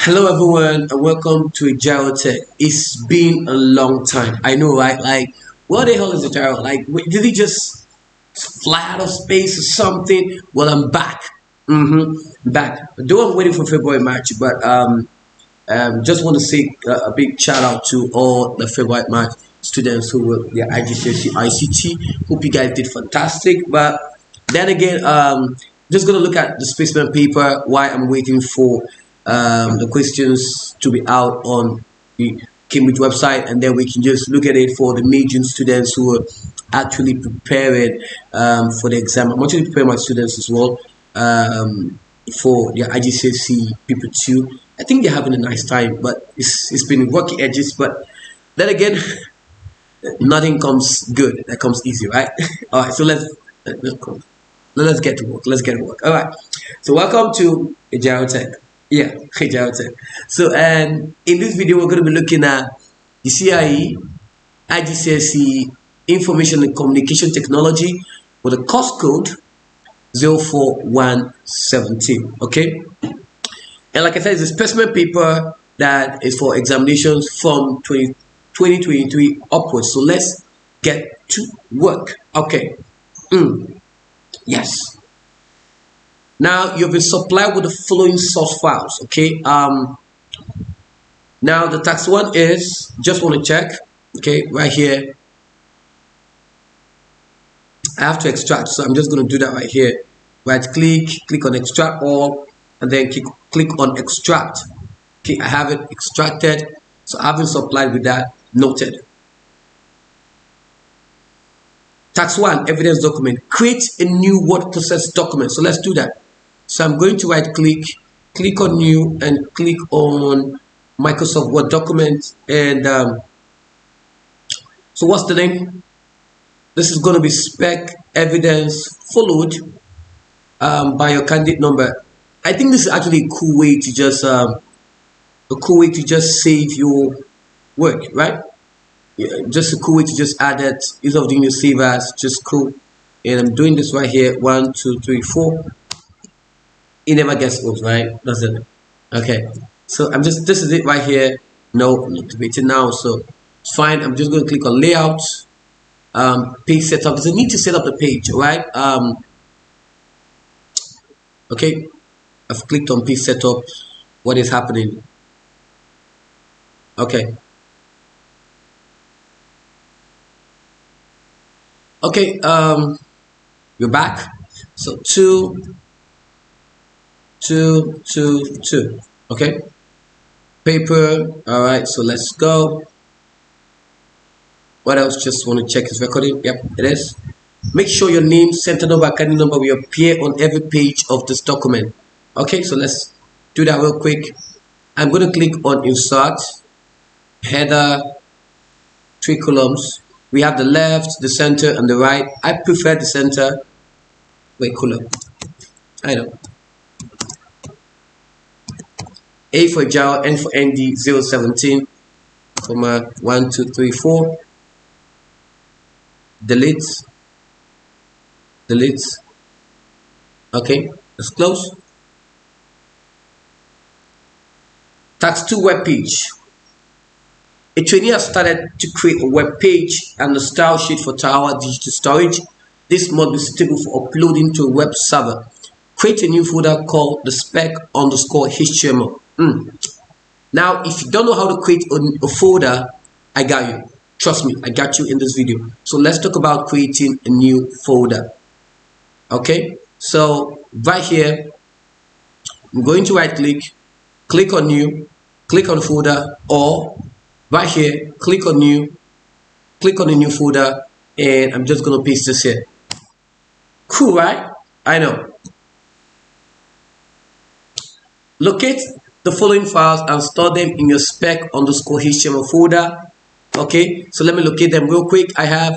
Hello everyone and welcome to Ajiro Tech. It's been a long time. I know, right? Like, what the hell is Ajiro? Like, did he just fly out of space or something? Well, I'm back. Back. Though I'm waiting for February March, but just want to say a big shout out to all the February March students who were their IGCSE ICT. Hope you guys did fantastic. But then again, just gonna look at the specimen paper while I'm waiting for the questions to be out on the Cambridge website, and then we can just look at it for the major students who are actually preparing for the exam. I'm actually preparing my students as well for their IGCSE paper 2. I think they're having a nice time, but it's been rocky edges. But then again, nothing comes good that comes easy, right? All right, so let's get to work. Let's get to work. All right. So welcome to Ajiro Tech. Yeah, Ajiro Tech. So and in this video, we're going to be looking at the CIE, IGCSE Information and Communication Technology with a course code 04117. Okay. And like I said, it's a specimen paper that is for examinations from 2023 upwards. So let's get to work. Okay. Yes. Now you've been supplied with the following source files. Okay. Now the tax one is, just want to check. Okay, right here. I have to extract, so I'm just going to do that right here. Right click on extract all, and then click on extract. Okay, I have it extracted, so I haven't supplied with that. Noted. Tax 1, evidence document. Create a new word process document. So let's do that. So I'm going to right click on new, and click on Microsoft Word document. And so what's the name? This is going to be spec evidence followed by your candidate number. I think this is actually a cool way to just save your work, right? Yeah, just a cool way to just add that instead of doing your save as, just cool. And I'm doing this right here. 1, 2, 3, 4. It never gets old, right? Does it? Okay. So I'm just, this is it right here. No, I'm activating now, so it's fine. I'm just going to click on layout, page setup. There's a need to set up the page, right? Okay, I've clicked on page setup. What is happening? Okay. Okay, you're back. So 2, 2, 2, 2. Okay. Paper. All right. So let's go. What else? Just want to check his recording. Yep, it is. Make sure your name, center number, candidate number will appear on every page of this document. Okay. So let's do that real quick. I'm going to click on insert, header, 3 columns. We have the left, the center, and the right. I prefer the center. Wait, column. I know. A for Java, N for ND, 017, comma 1, 2, 3, 4. Delete. Okay, let's close. Tax 2 web page. A trainee has started to create a web page and a style sheet for Tower Digital Storage. This must be suitable for uploading to a web server. Create a new folder called the spec_html. Now, if you don't know how to create a folder, I got you. Trust me, I got you in this video. So let's talk about creating a new folder. Okay, so right here, I'm going to right click on new, click on folder, or right here, click on new, click on the new folder, and I'm just gonna paste this here. Cool, right? I know. Locate the following files and store them in your spec_html folder. Okay, so let me locate them real quick. I have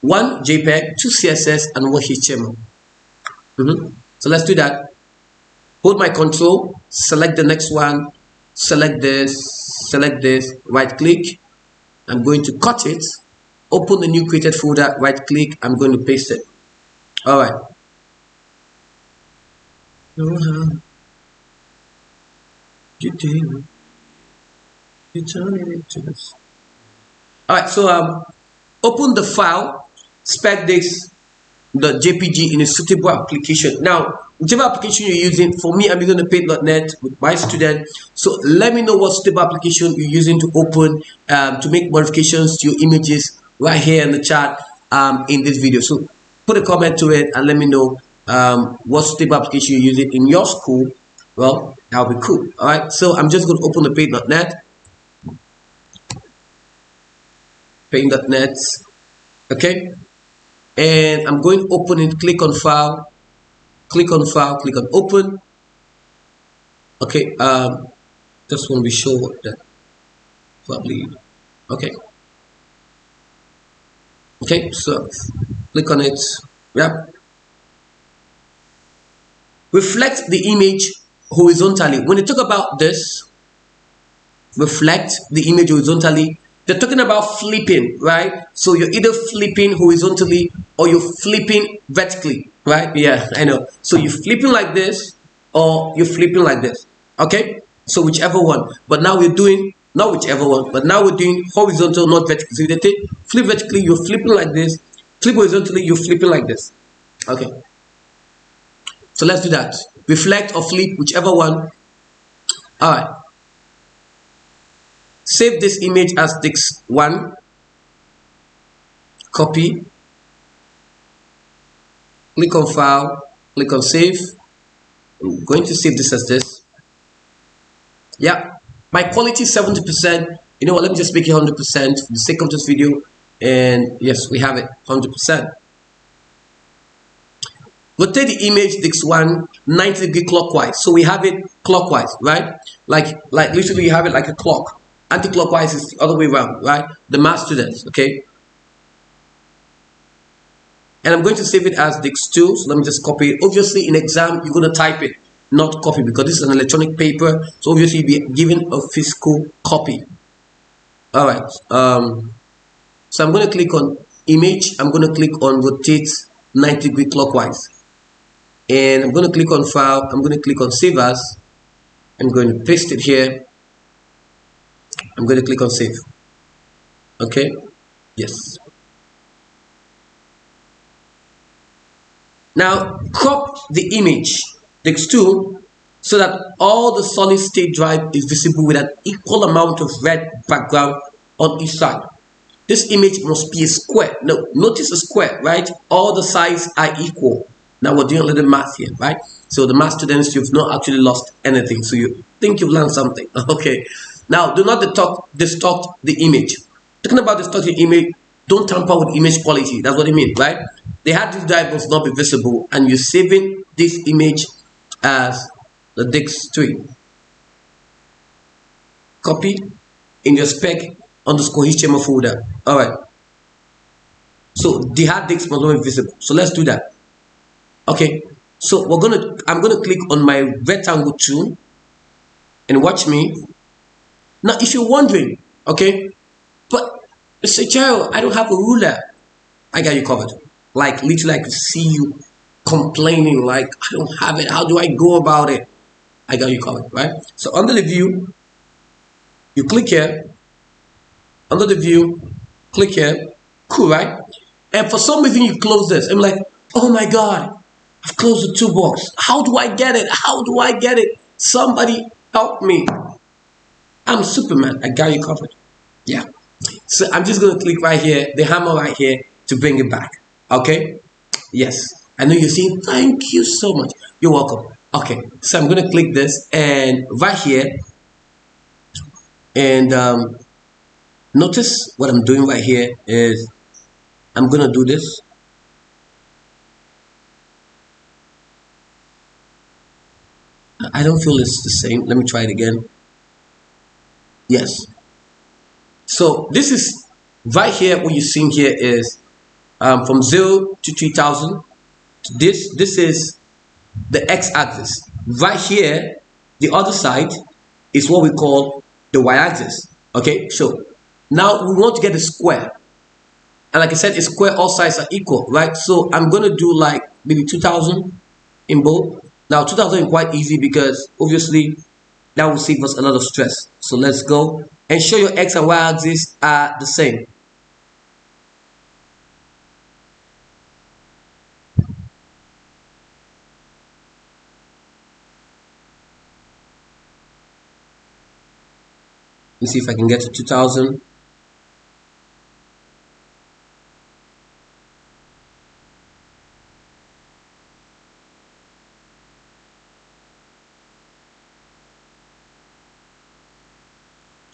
1 JPEG, 2 CSS, and 1 HTML. So let's do that. Hold my control, select the next one, select this, right click. I'm going to cut it, open the new created folder, right click, I'm going to paste it. All right. You did. You turn it into this. All right. So open the file, spec this the JPG in a suitable application. Now, whichever application you're using, for me, I'm using the paid.net with my student. So let me know what suitable application you're using to open to make modifications to your images right here in the chat in this video. So put a comment to it and let me know what suitable application you're using in your school. Well, that'll be cool. All right. So I'm just going to open the paid.net. Paid.net. Okay. And I'm going to open it, click on file, click on open. Okay, just want to be sure that probably, okay. Okay, so click on it, yep. Reflect the image horizontally. When you talk about this, reflect the image horizontally, they're talking about flipping, right? So you're either flipping horizontally or you're flipping vertically, right? Yeah, I know. So you're flipping like this or you're flipping like this, okay? So whichever one. But now we're doing, not whichever one, but now we're doing horizontal, not vertical. So you take flip vertically, you're flipping like this. Flip horizontally, you're flipping like this. Okay. So let's do that. Reflect or flip, whichever one. All right. Save this image as dict1. Copy. Click on file. Click on save. I'm going to save this as this. Yeah. My quality is 70%. You know what? Let me just make it 100% for the sake of this video. And yes, we have it 100%. Rotate the image dict1 90 degree clockwise. So we have it clockwise, right? Like literally you have it like a clock. Anti-clockwise is the other way around, right? The math students, okay? And I'm going to save it as dict2. So let me just copy it. Obviously, in exam, you're going to type it, not copy, because this is an electronic paper. So obviously, you'll be given a physical copy. All right. So I'm going to click on image. I'm going to click on rotate 90 degree clockwise. And I'm going to click on file. I'm going to click on save as. I'm going to paste it here. I'm going to click on save. Okay. Yes. Now crop the image dict2 so that all the solid state drive is visible with an equal amount of red background on each side. This image must be a square. No, notice a square, right? All the sides are equal. Now we're doing a little math here, right? So the math students, you've not actually lost anything. So you think you've learned something. Okay. Now do not distort the image. Talking about distorting image, don't tamper with image quality. That's what I mean, right? The hard disk drive must not be visible, and you're saving this image as the dict3. Copy in your spec underscore HTML folder. All right. So the hard disk must not be visible. So let's do that. Okay. So I'm gonna click on my rectangle tool and watch me. Now, if you're wondering, okay, but Mr. Child, I don't have a ruler. I got you covered. Like literally, I could see you complaining, like I don't have it. How do I go about it? I got you covered, right? So under the view, you click here. Under the view, click here. Cool, right? And for some reason, you close this. I'm like, oh my God, I've closed the toolbox. How do I get it? How do I get it? Somebody help me. I'm Superman. I got you covered. Yeah. So I'm just going to click right here, the hammer right here to bring it back. Okay. Yes. I know you're saying, thank you so much. You're welcome. Okay. So I'm going to click this and right here. And notice what I'm doing right here is I'm going to do this. I don't feel it's the same. Let me try it again. Yes. So this is right here. What you're seeing here is from 0 to 3000. This is the x-axis. Right here, the other side is what we call the y-axis. Okay. So now we want to get a square, and like I said, a square. All sides are equal, right? So I'm gonna do like maybe 2000 in both. Now 2000 is quite easy because obviously That will save us a lot of stress. So let's go. Ensure your X and Y axis are the same. Let me see if I can get to 2000.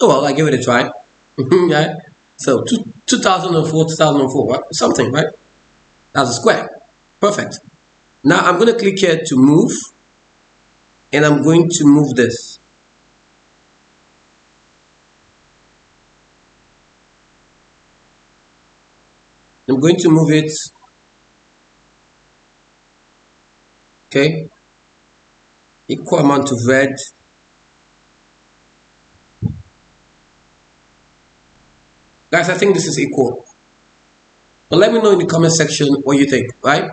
Oh well, I give it a try. Yeah. So 2004, 2004, right? Something, right? That's a square. Perfect. Now I'm going to click here to move, and I'm going to move this. I'm going to move it. Okay. Equal amount of red. Guys, I think this is equal. But let me know in the comment section what you think, right?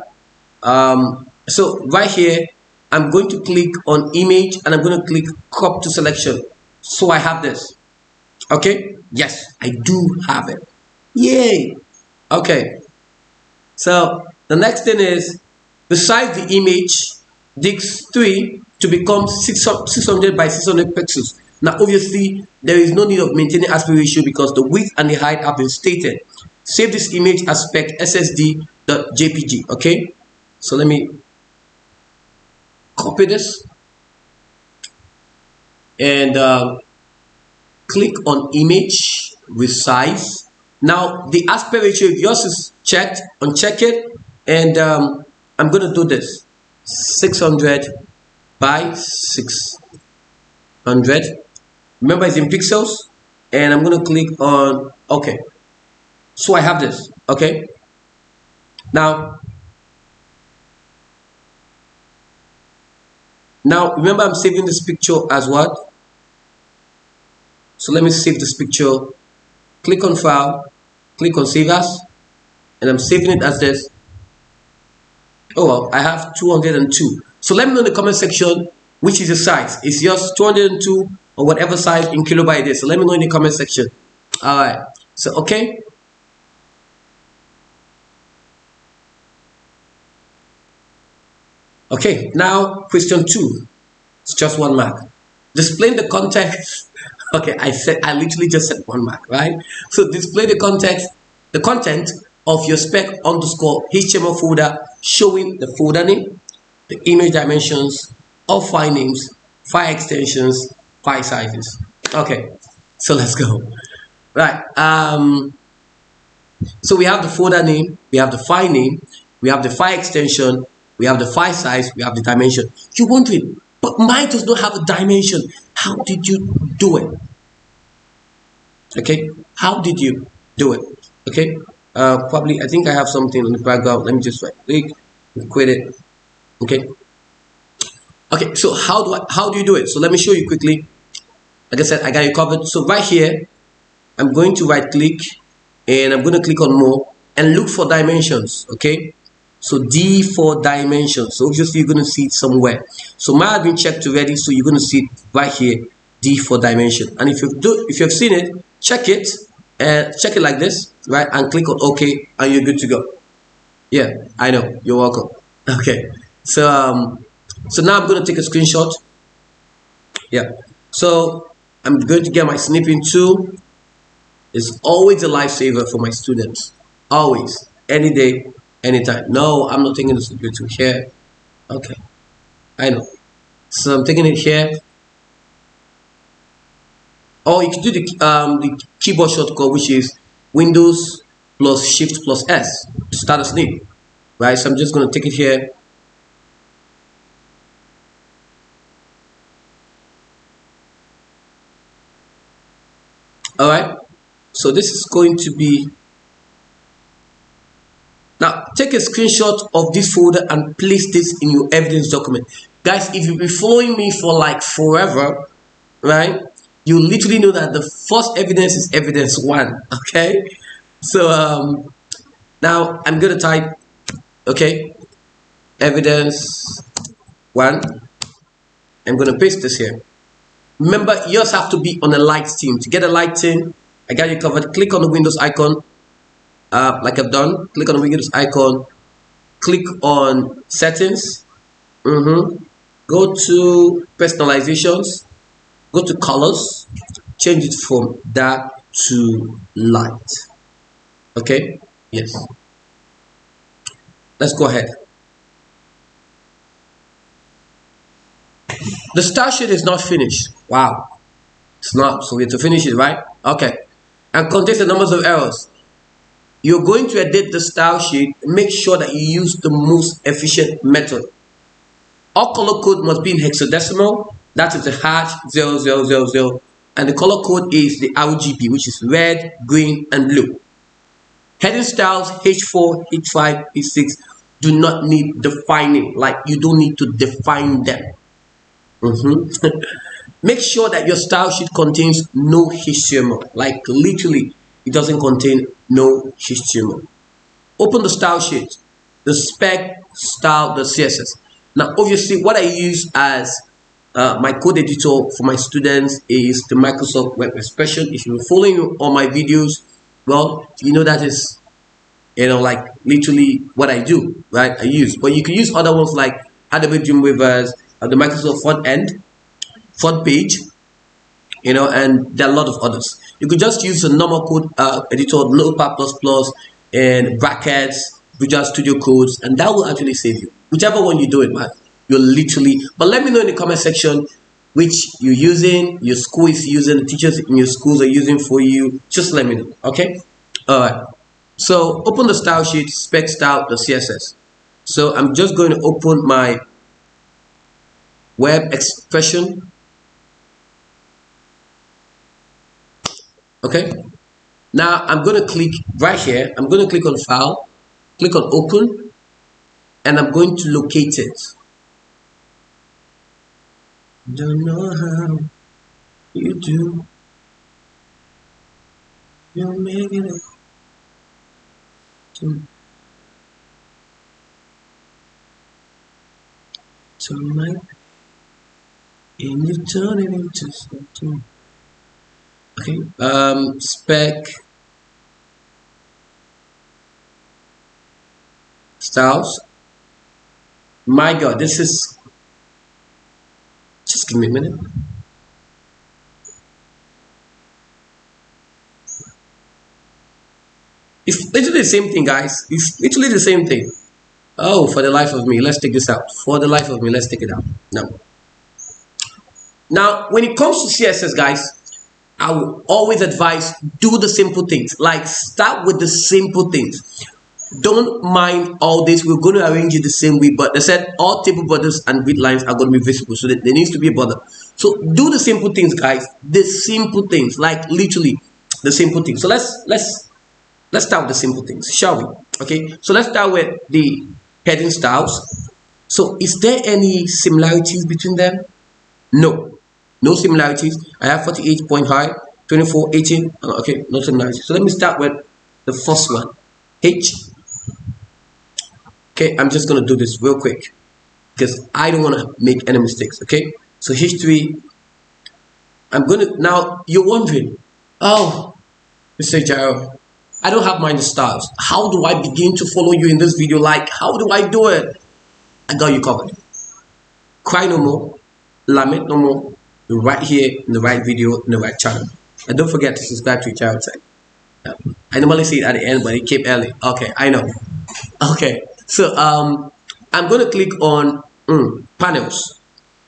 So right here, I'm going to click on image and I'm going to click crop to selection. So I have this. Okay. Yes, I do have it. Yay. Okay. So the next thing is, besides the image, digs 3 to become 600 by 600 pixels. Now, obviously, there is no need of maintaining aspect ratio because the width and the height have been stated. Save this image as spec ssd.jpg. Okay, so let me copy this and click on image with size. Now, the aspect ratio, if yours is checked, uncheck it, and I'm going to do this 600 by 600. Remember, it's in pixels, and I'm going to click on OK. So I have this. Okay. Now remember, I'm saving this picture as what? So let me save this picture. Click on File, click on Save As, and I'm saving it as this. Oh well, I have 202. So let me know in the comment section which is the size. Is yours 202 or whatever size in kilobyte it is? So let me know in the comment section. All right. So okay. Okay. Now question 2. It's just 1 mark. Displaying the context. Okay, I literally just said 1 mark, right? So display the content of your spec underscore HTML folder showing the folder name, the image dimensions, all file names, file extensions, file sizes. Okay, so let's go. Right. So we have the folder name, we have the file name, we have the file extension, we have the file size, we have the dimension. You're wondering, but mine does not have a dimension. How did you do it? Okay, how did you do it? Okay, probably I think I have something in the background. Let me just right click and quit it. Okay. Okay, so how do you do it? So let me show you quickly. Like I said, I got you covered. So right here, I'm going to right click and I'm going to click on more and look for dimensions. Okay, so D for dimensions. So obviously you're going to see it somewhere. So mine has been checked already, so you're going to see it right here, D for dimension. And if you've seen it, check it and check it like this, right? And click on OK, and you're good to go. Yeah, I know. You're welcome. Okay, so so now I'm going to take a screenshot. Yeah, so I'm going to get my snipping tool. It's always a lifesaver for my students. Always, any day, anytime. No, I'm not taking the snipping tool here. Okay, I know. So I'm taking it here. Or you can do the keyboard shortcut, which is Windows plus Shift plus S to start a snip. Right, so I'm just going to take it here. All right, so this is going to be, now take a screenshot of this folder and place this in your evidence document. Guys, if you've been following me for like forever, right, you literally know that the first evidence is evidence 1. Okay, so now I'm going to type, okay, evidence 1. I'm going to paste this here. Remember, yours have to be on a light theme. To get a light theme, I got you covered. Click on the Windows icon, like I've done. Click on the Windows icon. Click on settings. Go to personalizations. Go to colors. Change it from dark to light. Okay. Yes. Let's go ahead. The style sheet is not finished. Wow. It's not. So we have to finish it, right? Okay. And contains the numbers of errors. You're going to edit the style sheet. Make sure that you use the most efficient method. All color code must be in hexadecimal. That is the hash 0000. And the color code is the RGB, which is red, green, and blue. Heading styles H4, H5, H6 do not need defining. Like, you don't need to define them. Make sure that your style sheet contains no HTML. Like, literally, it doesn't contain no HTML. Open the style sheet, the spec style, the CSS. Now, obviously, what I use as my code editor for my students is the Microsoft Web Expression. If you're following all my videos, well, you know that is, like literally what I do, right? I use, but you can use other ones like Adobe Dreamweaver, the Microsoft front page, and there are a lot of others. You could just use a normal code editor, Notepad++, and brackets, Visual Studio Codes, and that will actually save you. Whichever one you do it, man, you're literally. But let me know in the comment section which you're using, your school is using, the teachers in your schools are using for you. Just let me know, okay? All right. So open the style sheet, spec style, the CSS. So I'm just going to open my web expression. Okay. Now I'm going to click right here. I'm going to click on file, click on open, and I'm going to locate it. Don't know how you do. You're making it. To my, and you turn it into something. Okay. Spec styles. My God, this is. Just give me a minute. It's literally the same thing, guys. It's literally the same thing. Oh, for the life of me, let's take this out. For the life of me, let's take it out. No. Now, when it comes to CSS, guys, I will always advise do the simple things. Like, start with the simple things. Don't mind all this. We're going to arrange it the same way, but they said all table borders and grid lines are going to be visible, so that there needs to be a border. So do the simple things, guys. The simple things, like literally the simple things. So let's start with the simple things, shall we? Okay. So let's start with the heading styles. So is there any similarities between them? No, no similarities. I have 48 point high, 24, 18. Okay, no similarities. So let me start with the first one, H. Okay, I'm just gonna do this real quick because I don't want to make any mistakes. Okay, so H3. I'm gonna, now you're wondering, oh, Mr. Ajiro, I don't have minor styles. How do I begin to follow you in this video? Like, how do I do it? I got you covered. Cry no more, lament no more. You're right here in the right video, in the right channel. And don't forget to subscribe to Ajiro Tech. Yeah. I normally say it at the end, but it came early. Okay, I know. Okay. So I'm going to click on panels,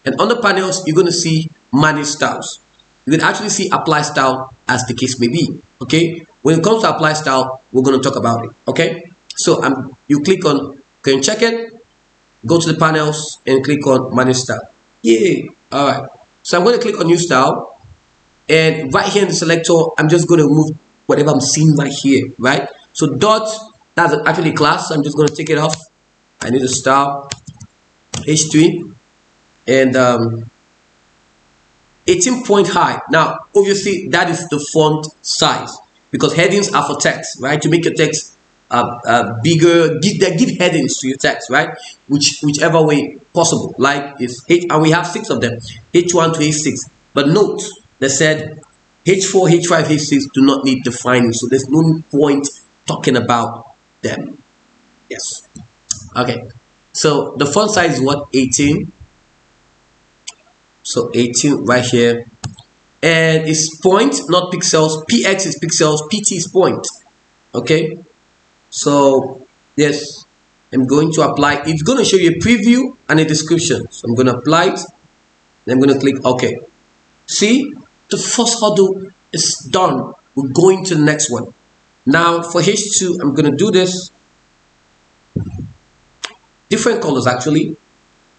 and on the panels you're going to see manage styles. You can actually see apply style as the case may be. Okay, when it comes to apply style, we're going to talk about it. Okay, so you click on, can you check it, go to the panels and click on manage style. Yay. All right, so I'm going to click on new style, and right here in the selector I'm just going to move whatever I'm seeing right here, right? So dot, that's actually a class, so I'm just going to take it off. I need a style H3 and 18 point high. Now obviously that is the font size because headings are for text, right? To make your text bigger, give headings to your text, right? Whichever way possible. Like it's H, and we have 6 of them, H1 to H6. But note, they said H4, H5, H6 do not need defining, so there's no point talking about them. Yes. Okay. So the font size is what? 18. So 18 right here. And it's point, not pixels. PX is pixels, PT is point. Okay. So yes, I'm going to apply. It's going to show you a preview and a description. So I'm going to apply it. Then I'm going to click OK. See, the first hurdle is done. We're going to the next one. Now for H2, I'm going to do this. Different colors actually.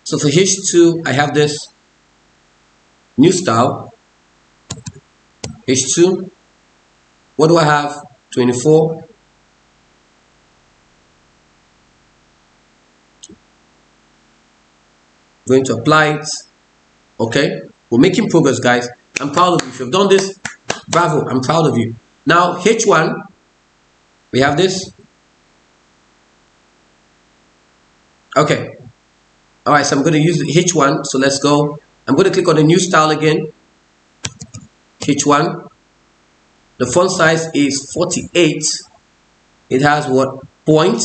So for H2, I have this new style. H2. What do I have? 24. Going to apply it. Okay, we're making progress, guys. I'm proud of you. If you've done this, bravo, I'm proud of you. Now H1, we have this. Okay, all right, so I'm going to use the H1. So let's go. I'm going to click on the new style again. H1. The font size is 48. It has what? Point.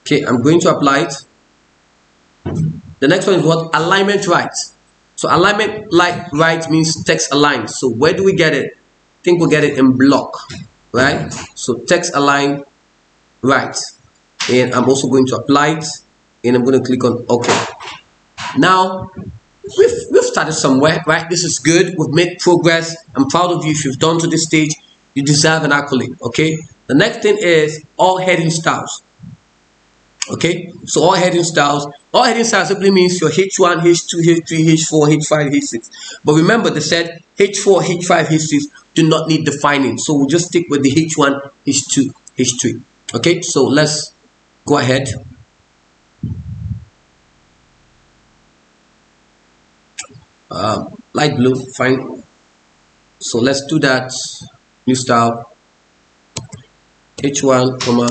Okay, I'm going to apply it. The next one is what? Alignment right. So alignment right means text aligned. So where do we get it? I think we'll get it in block, right? So text align right. And I'm also going to apply it. And I'm going to click on OK. Now, we've started somewhere, right? This is good. We've made progress. I'm proud of you. If you've done to this stage, you deserve an accolade, okay? The next thing is all heading styles. Okay, so all heading styles simply means your H1, H2, H3, H4, H5, H6. But remember, they said H4, H5, H6 do not need defining. So we'll just stick with the H1, H2, H3. Okay, so let's go ahead. Light blue, fine. So let's do that. New style. H1, comma.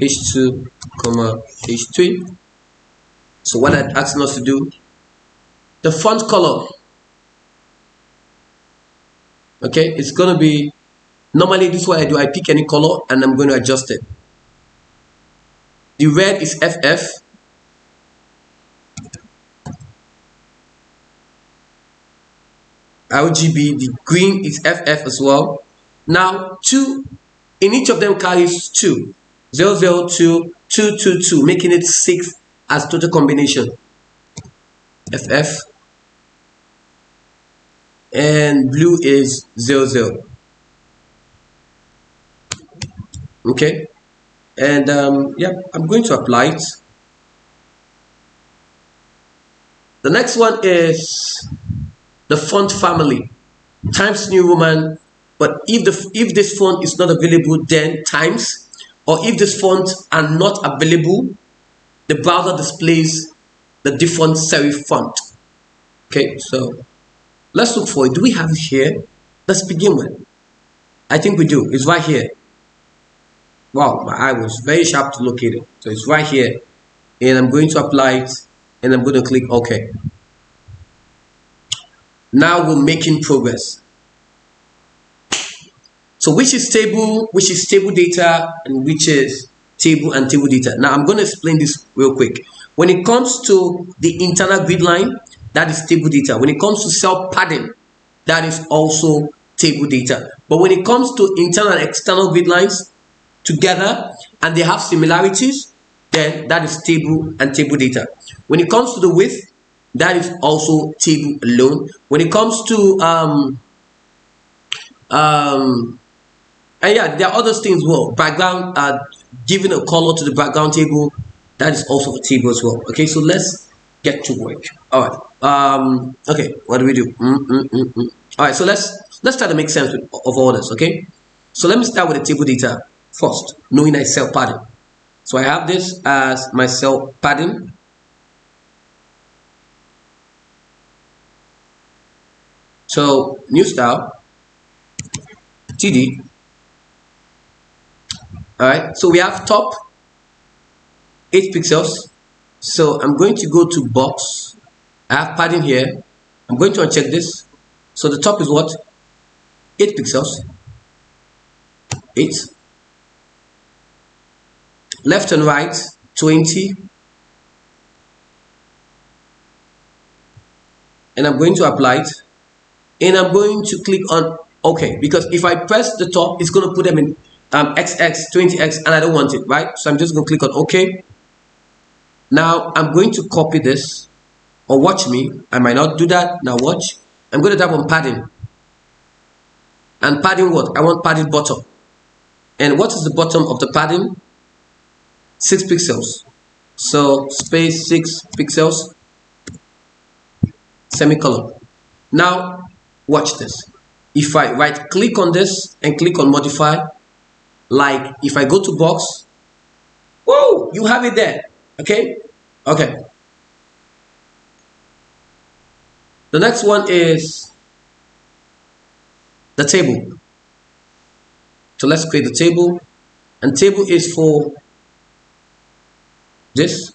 H2, comma, H3. So what I'm asking us to do, the font color, okay, it's going to be, normally this is what I do, I pick any color and I'm going to adjust it. The red is FF. RGB, the green is FF as well. Now, two, in each of them carries 2. 002, 222, making it 6 as total combination. FF. And blue is 00. Okay. And yeah, I'm going to apply it. The next one is the font family. Times New Roman. But if this font is not available, then Times. Or if these fonts are not available, the browser displays the default serif font. Okay, so let's look for it. Do we have it here? Let's begin with. I think we do. It's right here. Wow, my eye was very sharp to locate it. So it's right here. And I'm going to apply it. And I'm going to click OK. Now we're making progress. So which is table data, and which is table and table data. Now I'm going to explain this real quick. When it comes to the internal grid line, that is table data. When it comes to cell padding, that is also table data. But when it comes to internal and external grid lines together and they have similarities, then that is table and table data. When it comes to the width, that is also table alone. When it comes to and yeah, there are other things as well. Background, giving a color to the background table, that is also a table as well. Okay, so let's get to work. All right. Okay, what do we do? All right, so let's try to make sense of all this. Okay, so let me start with the table data first, knowing I cell padding. So I have this as my cell padding. So new style, TD. All right, so we have top 8 pixels. So I'm going to go to box I have padding here. I'm going to uncheck this. So the top is what? 8 pixels. 8. Left and right 20. And I'm going to apply it. And I'm going to click on OK, because if I press the top, it's going to put them in XX, 20x, and I don't want it, right? So I'm just going to click on OK. Now I'm going to copy this, or watch me. I might not do that. Now watch. I'm going to tap on padding. And padding what? I want padded bottom. And what is the bottom of the padding? 6 pixels. So space 6 pixels, semicolon. Now watch this. If I right click on this and click on modify, like if I go to box, whoa, you have it there. Okay. The next one is the table. So let's create the table, and table is for this.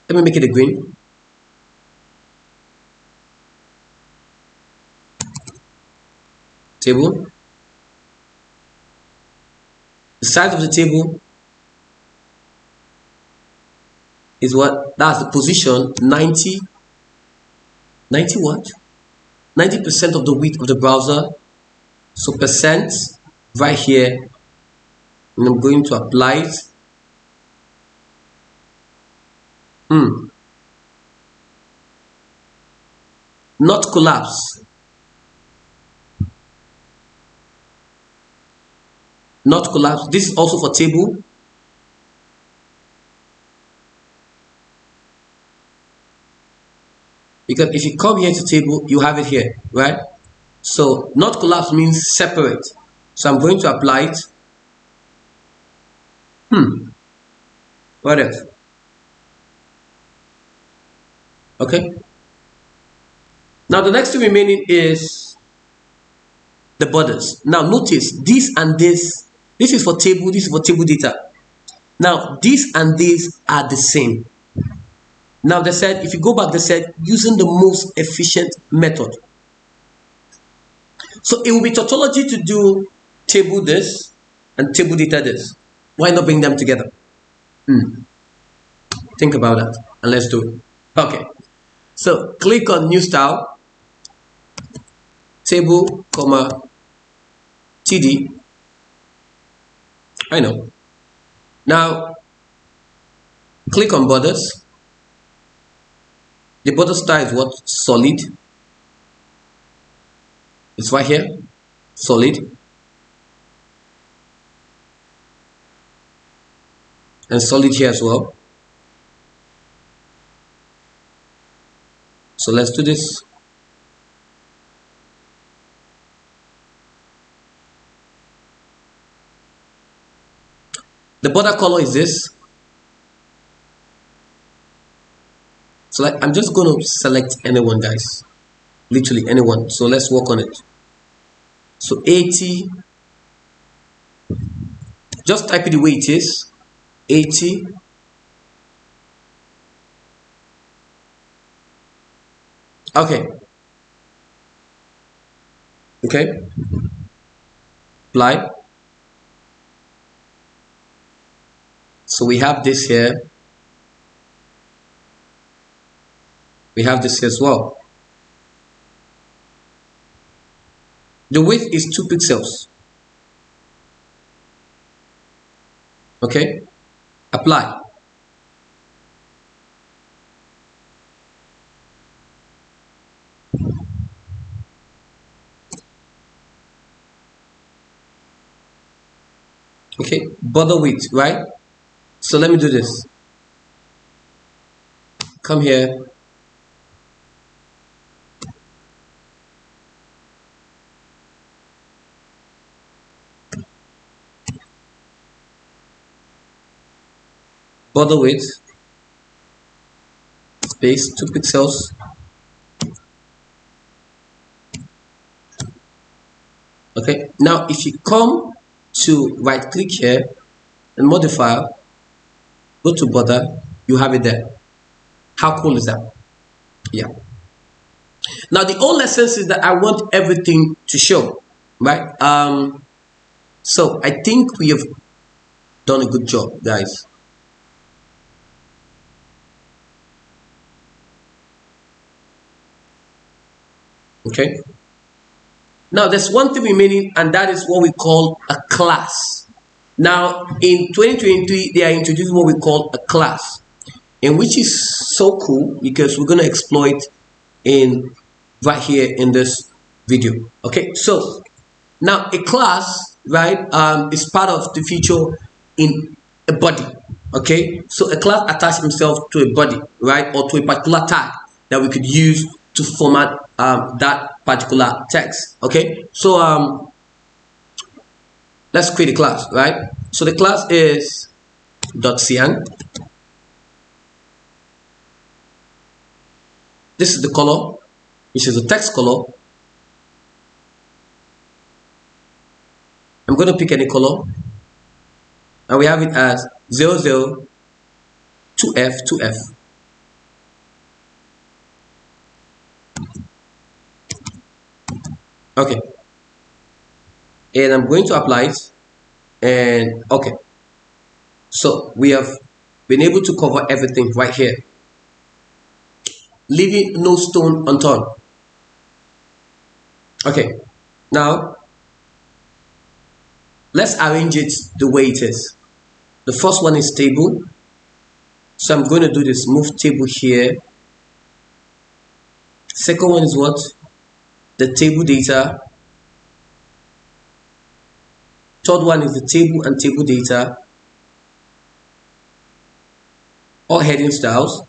Let me make it a green. Table. The size of the table is what? That's the position 90 what? 90% of the width of the browser. So percent right here, and I'm going to apply it. Not collapse. Not collapse. This is also for table. Because if you come here to table, you have it here, right? So not collapse means separate. So I'm going to apply it. What else? Okay. Now the next thing remaining is the borders. Now notice this and this. This is for table. This is for table data. Now this and this are the same. Now they said, if you go back, they said using the most efficient method. So it will be tautology to do table this and table data this. Why not bring them together? Think about that and let's do it. Okay. So click on new style, table, comma, TD. I know. Now click on borders. The border style is what? Solid. It's right here. Solid. And solid here as well. So let's do this. The border color is this. So like, I'm just going to select anyone, guys. Literally anyone. So let's work on it. So 80. Just type it the way it is. 80. Okay. Apply. So we have this here. We have this here as well. The width is 2 pixels. Okay. Apply. Okay, border width, right? So let me do this. Come here. Border width, space 2 pixels. Okay, now if you come to right click here and modifier, Go to border, you have it there. How cool is that? Yeah. Now the whole essence is that I want everything to show, right? So I think we have done a good job, guys. Okay. Now there's one thing remaining, and that is what we call a class. Now in 2023, they are introducing what we call a class, and which is so cool because we're going to exploit in right here in this video. Okay, so now a class, right, is part of the feature in a body. Okay, so a class attaches himself to a body, right, or to a particular tag that we could use to format that particular text. Okay, so let's create a class, right? So the class is .cyan. This is the color, which is the text color. I'm going to pick any color, and we have it as 00 2F 2F. Okay, and I'm going to apply it, and okay, so we have been able to cover everything right here, leaving no stone unturned. Okay, now let's arrange it the way it is. The first one is table, so I'm going to do this move table here. Second one is what? The table data. Third one is the table and table data, or heading styles.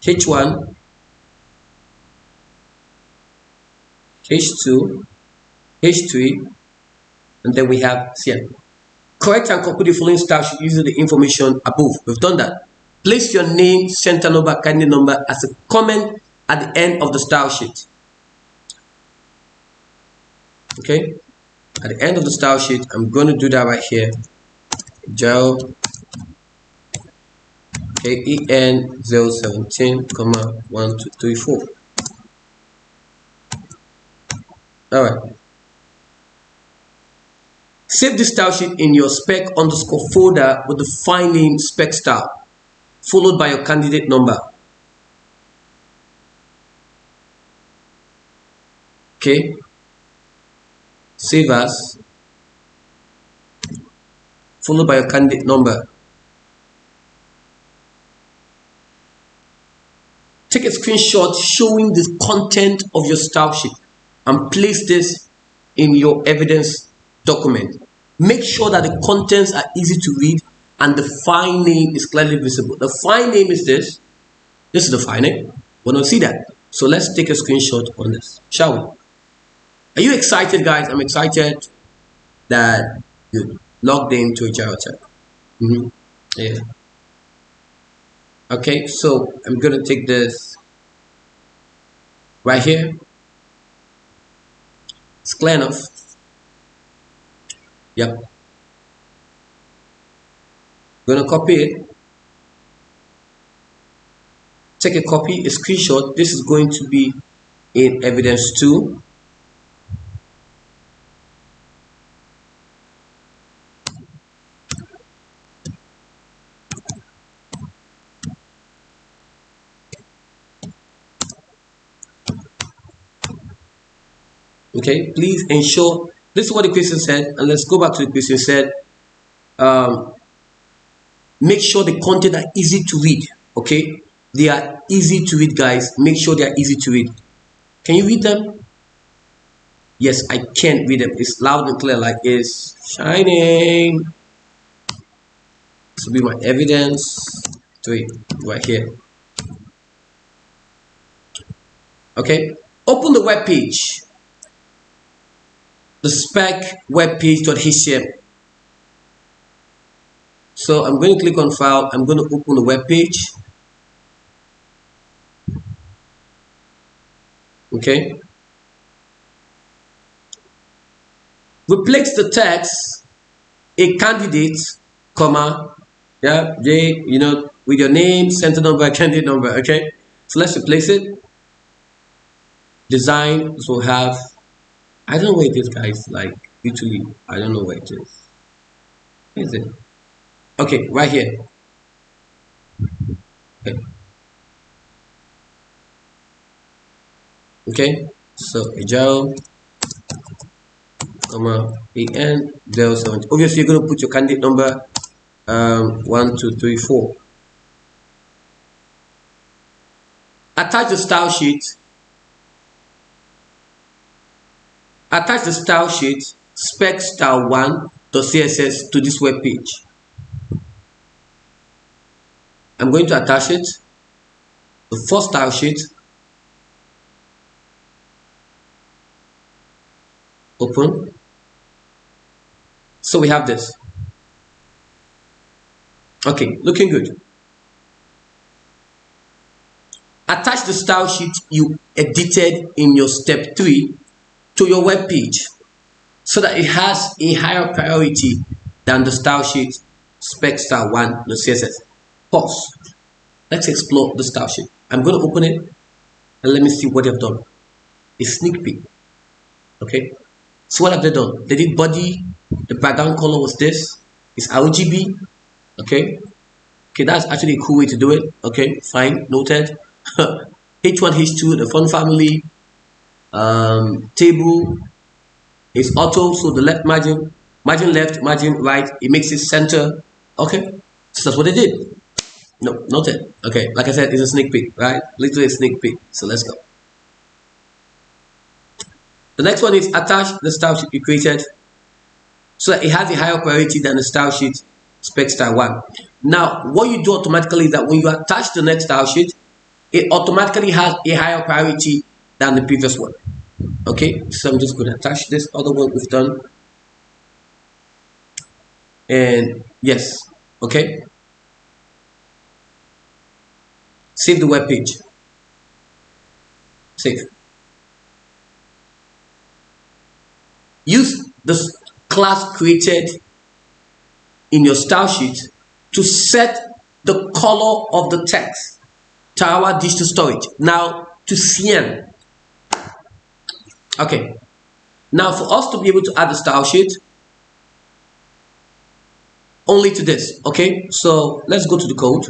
H1, H2, H3, and then we have CN. Correct and copy the following style sheet using the information above. We've done that. Place your name, center number, candidate number as a comment at the end of the style sheet. Okay, at the end of the style sheet, I'm going to do that right here. Ajiro KEN 017, 1, 2, 3, 4. All right. Save this style sheet in your spec underscore folder with the file name spec style, followed by your candidate number. Okay. Save as, followed by your candidate number. Take a screenshot showing the content of your style sheet and place this in your evidence document. Make sure that the contents are easy to read and the file name is clearly visible. The file name is this. This is the file name. We don't see that. So let's take a screenshot on this, shall we? Are you excited, guys? I'm excited that you logged into Ajiro Tech. Yeah. Okay, so I'm gonna take this right here. It's clear enough. Yep. Gonna copy it. Take a copy, a screenshot. This is going to be in evidence 2. Okay, please ensure this is what the question said, and let's go back to the question. Said make sure the content are easy to read. Okay, they are easy to read, guys. Make sure they are easy to read. Can you read them? Yes, I can read them. It's loud and clear, like it's shining. This will be my evidence 3 right here. Okay, open the web page. The spec webpage.html. So I'm going to click on file. I'm going to open the web page. Okay. Replace the text a candidate, comma, yeah, J, with your name, center number, candidate number. Okay, so let's replace it. Design, so have, I don't know where it is, guys, like literally I don't know where it is. Where is it? Okay, right here. Okay, okay. So Ajiro, comma, AN 070. Obviously you're going to put your candidate number 1 2 3 4. Attach the style sheet. Attach the style sheet spec style1.css to this web page. I'm going to attach it. The first style sheet. Open. So we have this. Okay, looking good. Attach the style sheet you edited in your step 3 to your web page so that it has a higher priority than the style sheet spec style1 the CSS. Pause. Let's explore the style sheet. I'm going to open it and let me see what they've done. A sneak peek. Okay, so what have they done? They did body. The background color was this. It's RGB. Okay, that's actually a cool way to do it. Okay, fine, noted. H1, H2, the font family. Table is auto, so the left margin left, margin right, it makes it center. Okay, so that's what they did. No, noted. Okay, like I said, it's a sneak peek, right? Literally a sneak peek. So let's go. The next one is attach the style sheet you created so that it has a higher priority than the style sheet spec style1. Now, what you do automatically is that when you attach the next style sheet, it automatically has a higher priority than the previous one. Okay, so I'm just going to attach this other one we've done. And yes, okay. Save the web page. Save. Use this class created in your style sheet to set the color of the text to our digital storage. Now to cyan. Okay. Now for us to be able to add the style sheet, only to this. Okay. So let's go to the code.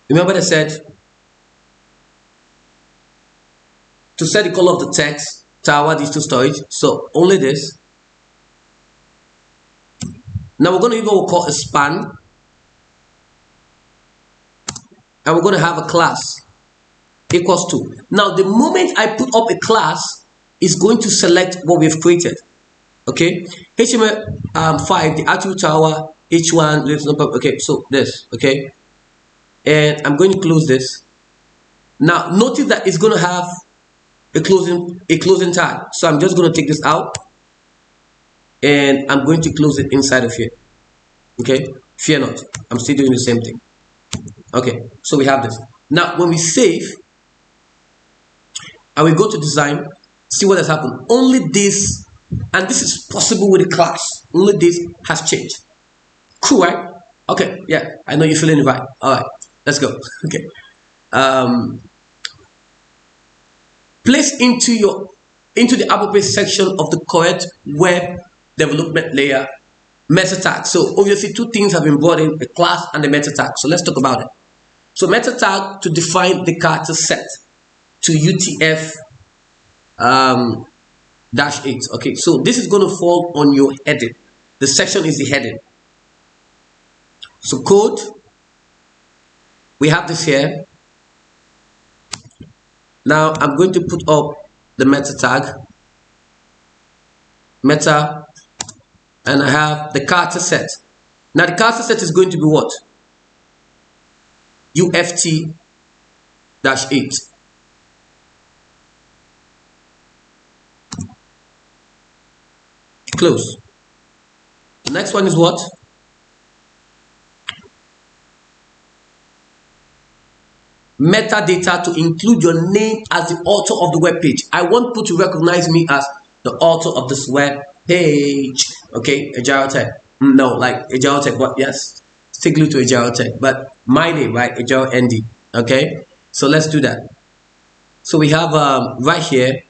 Remember I said to set the color of the text to our digital storage. So only this. Now we're going to use what we call a span. And we're going to have a class equals to. Now the moment I put up a class, it's going to select what we've created. Okay. HTML5, the attribute tower, H1, okay, so this, okay. And I'm going to close this. Now notice that it's going to have a closing tag. So I'm just going to take this out and I'm going to close it inside of here. Okay, fear not, I'm still doing the same thing. Okay, so we have this. Now when we save and we go to design, see what has happened. Only this, and this is possible with a class, only this has changed. Cool, right? Okay, yeah, I know you're feeling it, right? All right, let's go. Okay, place into the appropriate section of the correct web development layer meta tag. So obviously two things have been brought in, the class and the meta tag. So let's talk about it. So meta tag to define the character set to UTF -8. Okay, so this is going to fall on your heading. The section is the heading. So code, we have this here. Now I'm going to put up the meta tag, meta, and I have the character set. Now the character set is going to be what? UFT-8. Close. The next one is what? Metadata to include your name as the author of the web page. I want people to recognize me as the author of this web page. Okay, Ajiro Tech. No, like Ajiro Tech, but yes, stick glued to Ajiro Tech. But my name, right? Ajiro ND. Okay, so let's do that. So we have right here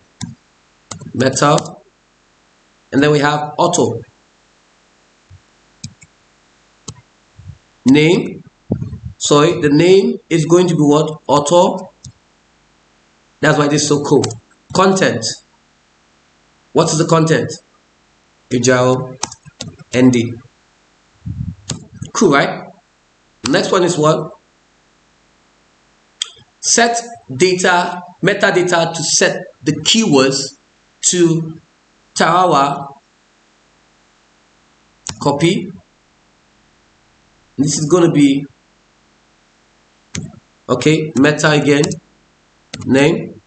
meta, and then we have auto name. Sorry, the name is going to be what? Auto. That's why this is so cool. Content. What is the content? Ajiro ND. Cool, right? Next one is what? Set data, metadata to set the keywords to Tarawa. Copy. This is going to be, okay, meta again, name.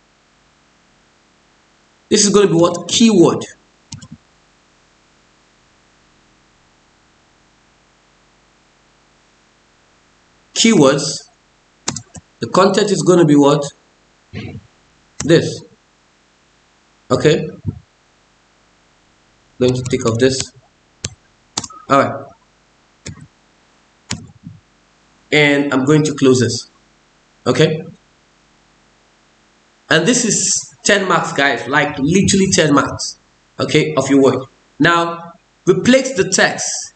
This is going to be what? Keyword. Keywords. The content is going to be what? This. Okay. Going to take off this. All right. And I'm going to close this. Okay. And this is 10 marks, guys. Like literally 10 marks. Okay, of your work. Now, replace the text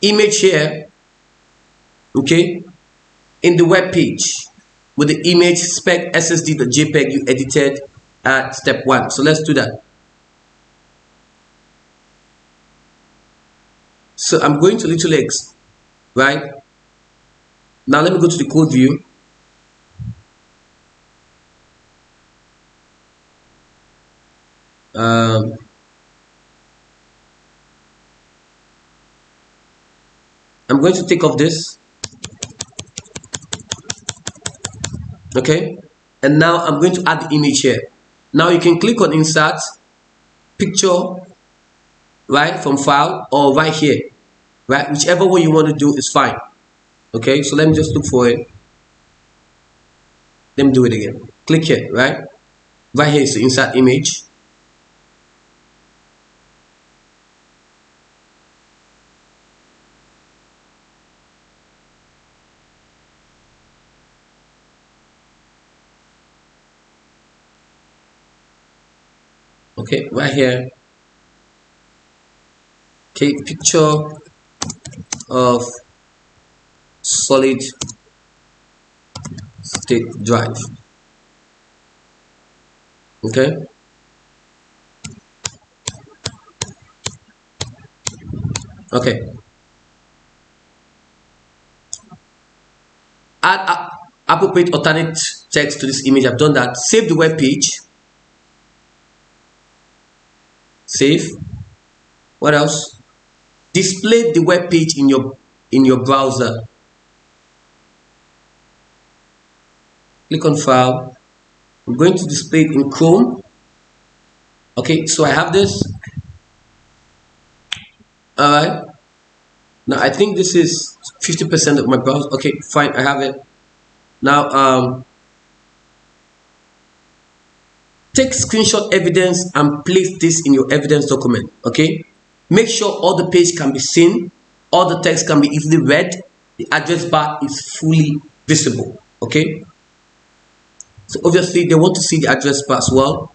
image here. Okay, in the web page with the image spec ssd.jpg you edited at step 1. So let's do that. So I'm going to literally right now, let me go to the code view. I'm going to take off this. Okay, and now I'm going to add the image here. Now you can click on insert picture, right, from file, or right here, right, whichever one you want to do is fine. Okay, so let me just look for it. Let me do it again. Click here, right here is the insert image. Okay, right here. Okay, picture of solid state drive. Okay, okay. Add appropriate alternate text to this image. I've done that. Save the web page. Save. What else? Display the web page in your browser. Click on file. I'm going to display it in Chrome. Okay, so I have this. Alright. Now I think this is 50% of my browser. Okay, fine, I have it. Now take screenshot evidence and place this in your evidence document. Okay, make sure all the page can be seen, all the text can be easily read, the address bar is fully visible. Okay, so obviously they want to see the address bar as well.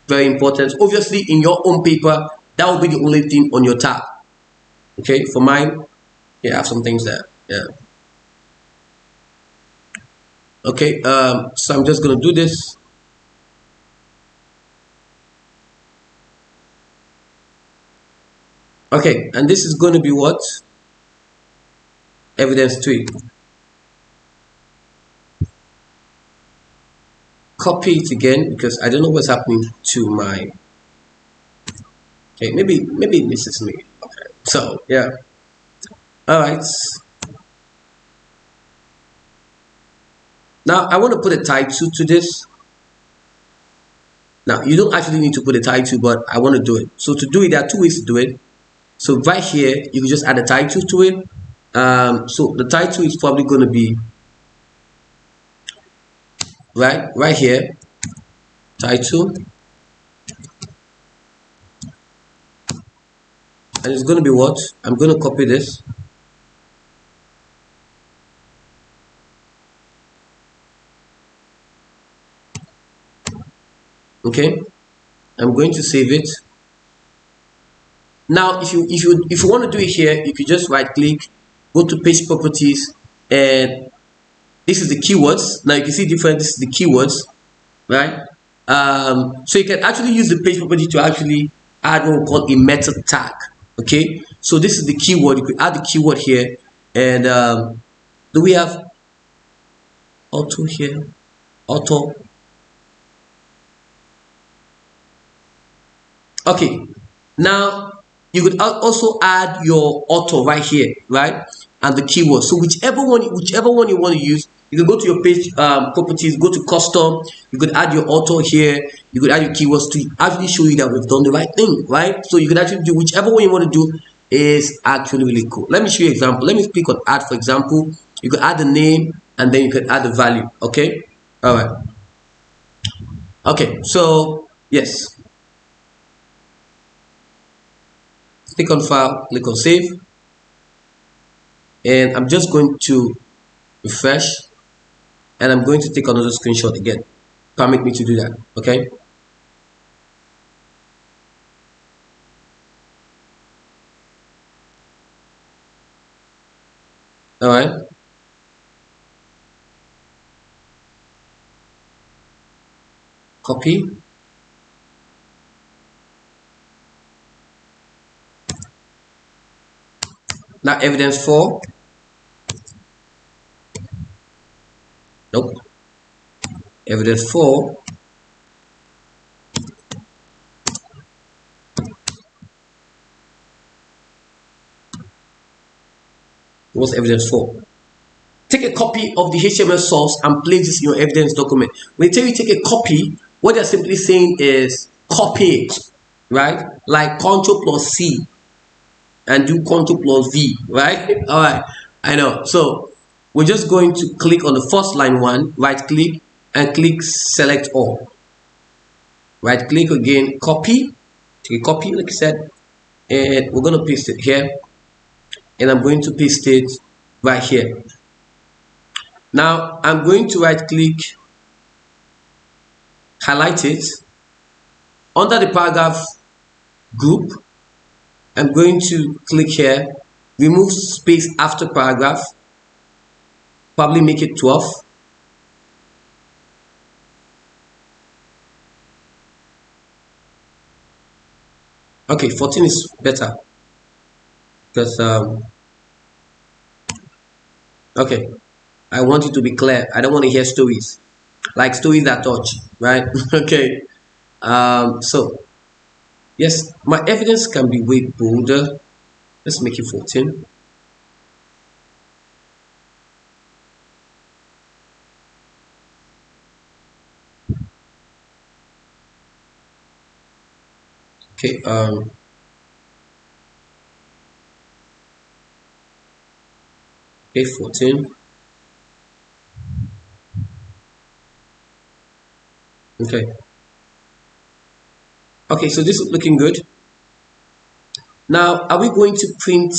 Very important. Obviously in your own paper that will be the only thing on your tab. Okay, for mine, yeah, I have some things there. Yeah. Okay, so I'm just gonna do this. Okay, and this is going to be what? Evidence 3. Copy it again because I don't know what's happening to my. Okay, maybe this is me. Okay, so yeah. All right. Now I want to put a title to this. Now you don't actually need to put a title, but I want to do it. So to do it, there are 2 ways to do it. So right here, you can just add a title to it. So the title is probably going to be right here, title, and it's going to be what? I'm going to copy this. Okay, I'm going to save it. Now if you want to do it here, you could just right click, go to page properties, and this is the keywords. Now you can see different, this is the keywords, right? So you can actually use the page property to actually add what we call a meta tag. Okay, so this is the keyword. You could add the keyword here, and do we have auto here? Auto. Okay, now you could also add your auto right here, right, and the keyword. So whichever one you want to use, you can go to your page properties, go to custom. You could add your auto here. You could add your keywords to actually show you that we've done the right thing, right? So you could actually do whichever one you want to do is actually really cool. Let me show you an example. Let me click on add, for example. You could add the name and then you can add the value. Okay, all right. Okay, so yes. Click on file, click on save, and I'm just going to refresh, and I'm going to take another screenshot again. Permit me to do that. Okay, all right. Copy. Now evidence 4. Nope. Evidence 4. What's evidence 4? Take a copy of the HTML source and place this in your evidence document. When they tell you take a copy, what they're simply saying is copy it, right? Like Ctrl plus C and do Ctrl plus V, right? All right, I know. So we're just going to click on the first line one, right click and click select all. Right click again, copy, take a copy like I said, and we're going to paste it here, and I'm going to paste it right here. Now I'm going to right click, highlight it under the paragraph group. I'm going to click here, remove space after paragraph, probably make it 12. Okay, 14 is better because okay, I want it to be clear. I don't want to hear stories, like stories that touch, right? Okay, so yes, my evidence can be way bolder. Let's make it 14. Okay, okay, 14. Okay. Okay, so this is looking good. Now, are we going to print?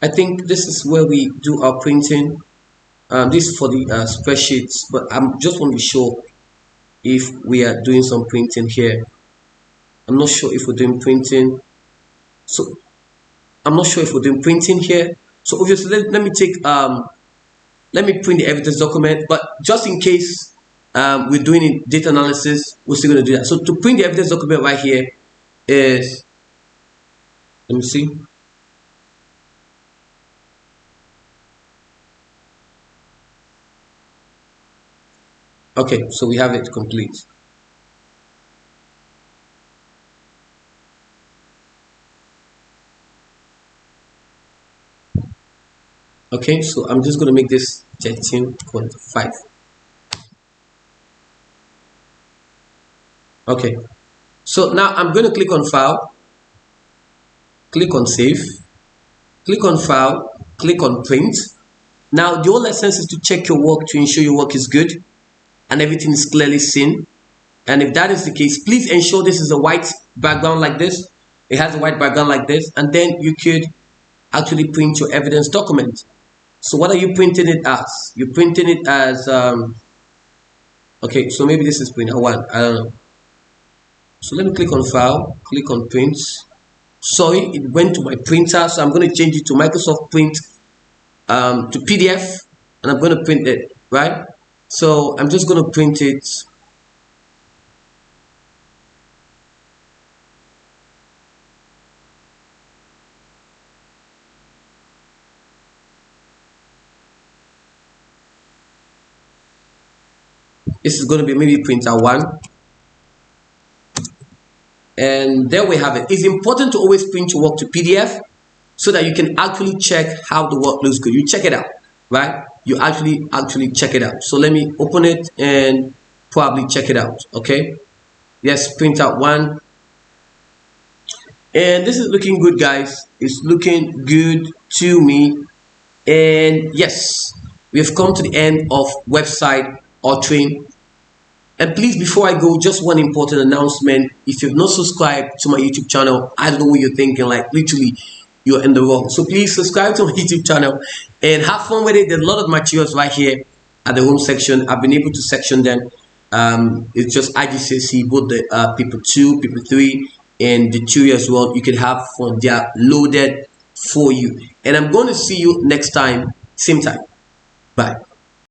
I think this is where we do our printing. This is for the spreadsheets, but I'm just want to be sure if we are doing some printing here. I'm not sure if we're doing printing. So I'm not sure if we're doing printing here. So obviously, let me take let me print the evidence document. But just in case we're doing data analysis, we're still going to do that. So to print the evidence document right here is, let me see. Okay, so we have it complete. Okay, so I'm just going to make this 13.5. Okay, so now I'm going to click on file, click on save, click on file, click on print. Now the whole essence is to check your work to ensure your work is good and everything is clearly seen. And if that is the case, please ensure this is a white background like this. It has a white background like this, and then you could actually print your evidence document. So what are you printing it as? You're printing it as okay, so maybe this is printer one, I don't know. So let me click on file, click on print. Sorry, it went to my printer, so I'm going to change it to Microsoft Print to PDF, and I'm going to print it, right? So I'm just going to print it. This is going to be maybe printer one. And there we have it. It's important to always print your work to PDF so that you can actually check how the work looks good. You check it out, right? You actually check it out. So let me open it and probably check it out. Okay, yes, print out one, and this is looking good, guys. It's looking good to me. And yes, we have come to the end of website authoring. And please, before I go, just one important announcement. If you've not subscribed to my YouTube channel, I don't know what you're thinking, like literally you're in the wrong. So please subscribe to my YouTube channel and have fun with it. There's a lot of materials right here at the home section. I've been able to section them. It's just IGCSE, both the paper 2, paper 3, and the theory as well. You can have fun. They are loaded for you. And I'm going to see you next time, same time. Bye.